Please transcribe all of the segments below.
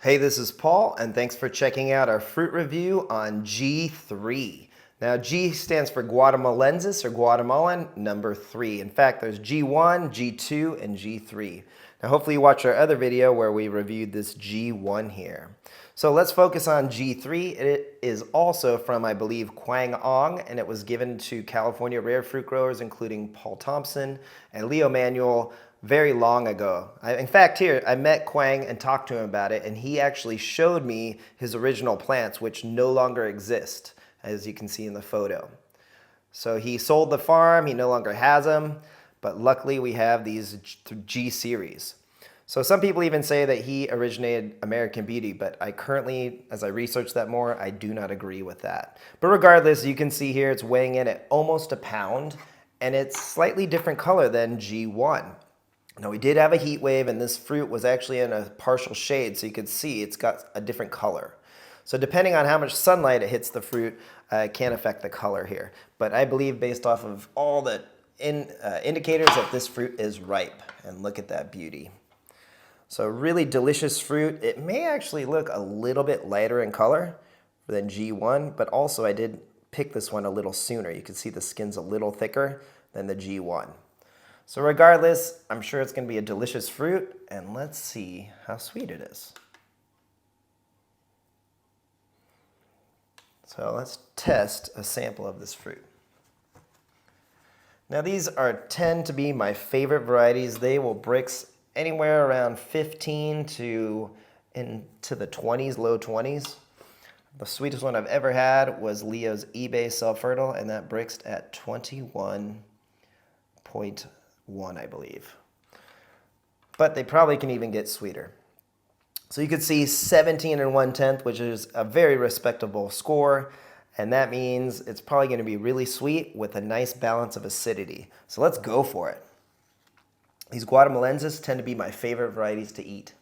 Hey, this is Paul, and thanks for checking out our fruit review on G3. Now, G stands for Guatemalensis or Guatemalan number 3. In fact, there's G1, G2, and G3. Now, hopefully you watched our other video where we reviewed this G1 here. So let's focus on G3. It is also from, I believe, Quang, and it was given to California rare fruit growers, including Paul Thompson and Leo Manuel, very long ago. In fact, here, I met Quang and talked to him about it, and he actually showed me his original plants, which no longer exist, as you can see in the photo. So he sold the farm, he no longer has them, but luckily we have these G series. So some people even say that he originated American Beauty, but I currently, as I research that more, I do not agree with that. But regardless, you can see here it's weighing in at almost a pound, and it's slightly different color than G1. Now, we did have a heat wave, and this fruit was actually in a partial shade, so you could see it's got a different color. So depending on how much sunlight it hits the fruit, it can affect the color here. But I believe based off of all the indicators that this fruit is ripe. And look at that beauty. So really delicious fruit. It may actually look a little bit lighter in color than G1, but also I did pick this one a little sooner. You can see the skin's a little thicker than the G1. So regardless, I'm sure it's going to be a delicious fruit, and let's see how sweet it is. So let's test a sample of this fruit. Now these tend to be my favorite varieties. They will Brix anywhere around 15 to into the 20s, low 20s. The sweetest one I've ever had was Leo's eBay Self-Fertile, and that Brixed at 21.1, I believe. But they probably can even get sweeter. So you could see 17 and 1/10, which is a very respectable score, and that means it's probably going to be really sweet with a nice balance of acidity. So let's go for it. These Guatemalensis tend to be my favorite varieties to eat.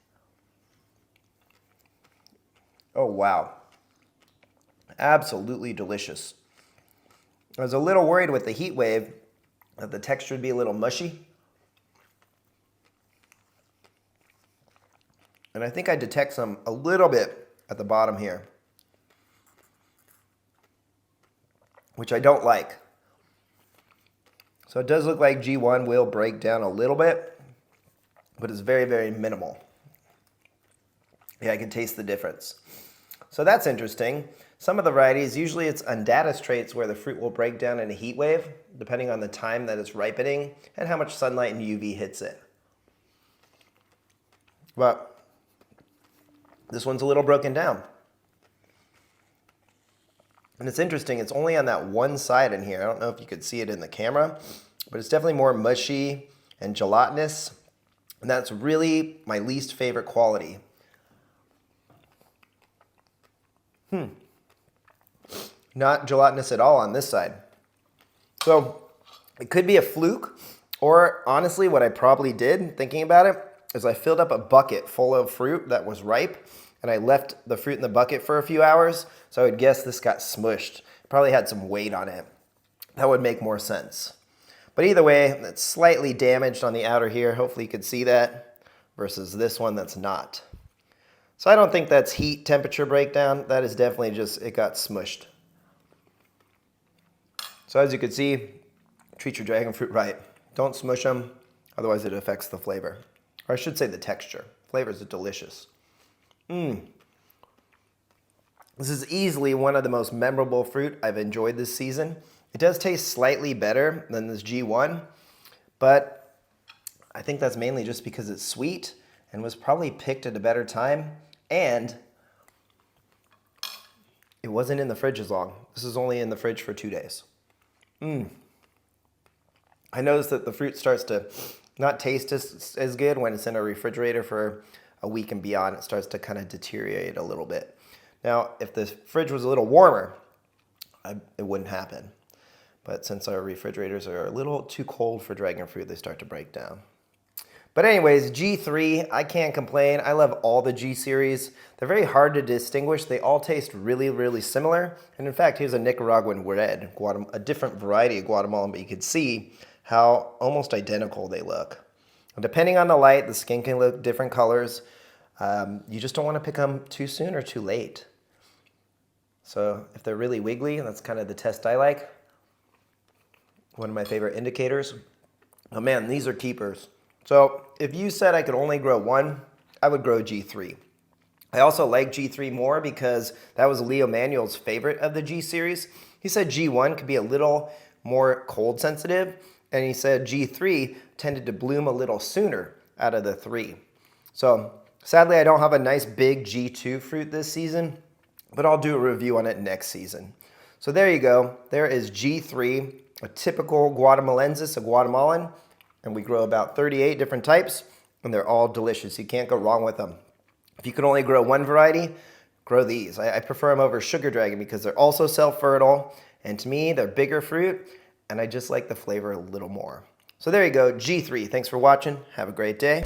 Oh, wow. Absolutely delicious. I was a little worried with the heat wave that the texture would be a little mushy. And I think I detect some a little bit at the bottom here, which I don't like. So it does look like G1 will break down a little bit, but it's very, very minimal. Yeah, I can taste the difference. So that's interesting. Some of the varieties, usually it's undatus traits where the fruit will break down in a heat wave, depending on the time that it's ripening and how much sunlight and UV hits it. But this one's a little broken down. And it's interesting, it's only on that one side in here. I don't know if you could see it in the camera, but it's definitely more mushy and gelatinous. And that's really my least favorite quality. Not gelatinous at all on this side. So it could be a fluke, or honestly what I probably did, thinking about it, is I filled up a bucket full of fruit that was ripe, and I left the fruit in the bucket for a few hours, so I would guess this got smushed. Probably had some weight on it. That would make more sense. But either way, it's slightly damaged on the outer here. Hopefully you could see that, versus this one that's not. So I don't think that's heat temperature breakdown. That is definitely just, it got smushed. So as you can see, treat your dragon fruit right. Don't smush them, otherwise it affects the flavor. Or I should say the texture. Flavors are delicious. This is easily one of the most memorable fruit I've enjoyed this season. It does taste slightly better than this G1, but I think that's mainly just because it's sweet and was probably picked at a better time, and it wasn't in the fridge as long. This is only in the fridge for 2 days. I noticed that the fruit starts to not taste as good when it's in a refrigerator for a week and beyond. It starts to kind of deteriorate a little bit. Now, if the fridge was a little warmer, it wouldn't happen. But since our refrigerators are a little too cold for dragon fruit, they start to break down. But anyways, G3, I can't complain. I love all the G series. They're very hard to distinguish. They all taste really, really similar. And in fact, here's a Nicaraguan red, a different variety of Guatemalan, but you can see how almost identical they look. And depending on the light, the skin can look different colors. You just don't want to pick them too soon or too late. So if they're really wiggly, that's kind of the test I like. One of my favorite indicators. Oh man, these are keepers. So if you said I could only grow one, I would grow G3. I also like G3 more because that was Leo Manuel's favorite of the G series. He said G1 could be a little more cold sensitive, and he said G3 tended to bloom a little sooner out of the three. So sadly, I don't have a nice big G2 fruit this season, but I'll do a review on it next season. So there you go. There is G3, a typical Guatemalensis, a Guatemalan, and we grow about 38 different types, and they're all delicious. You can't go wrong with them. If you could only grow one variety, grow these. I prefer them over Sugar Dragon because they're also self-fertile, and to me, they're bigger fruit, and I just like the flavor a little more. So there you go, G3. Thanks for watching. Have a great day.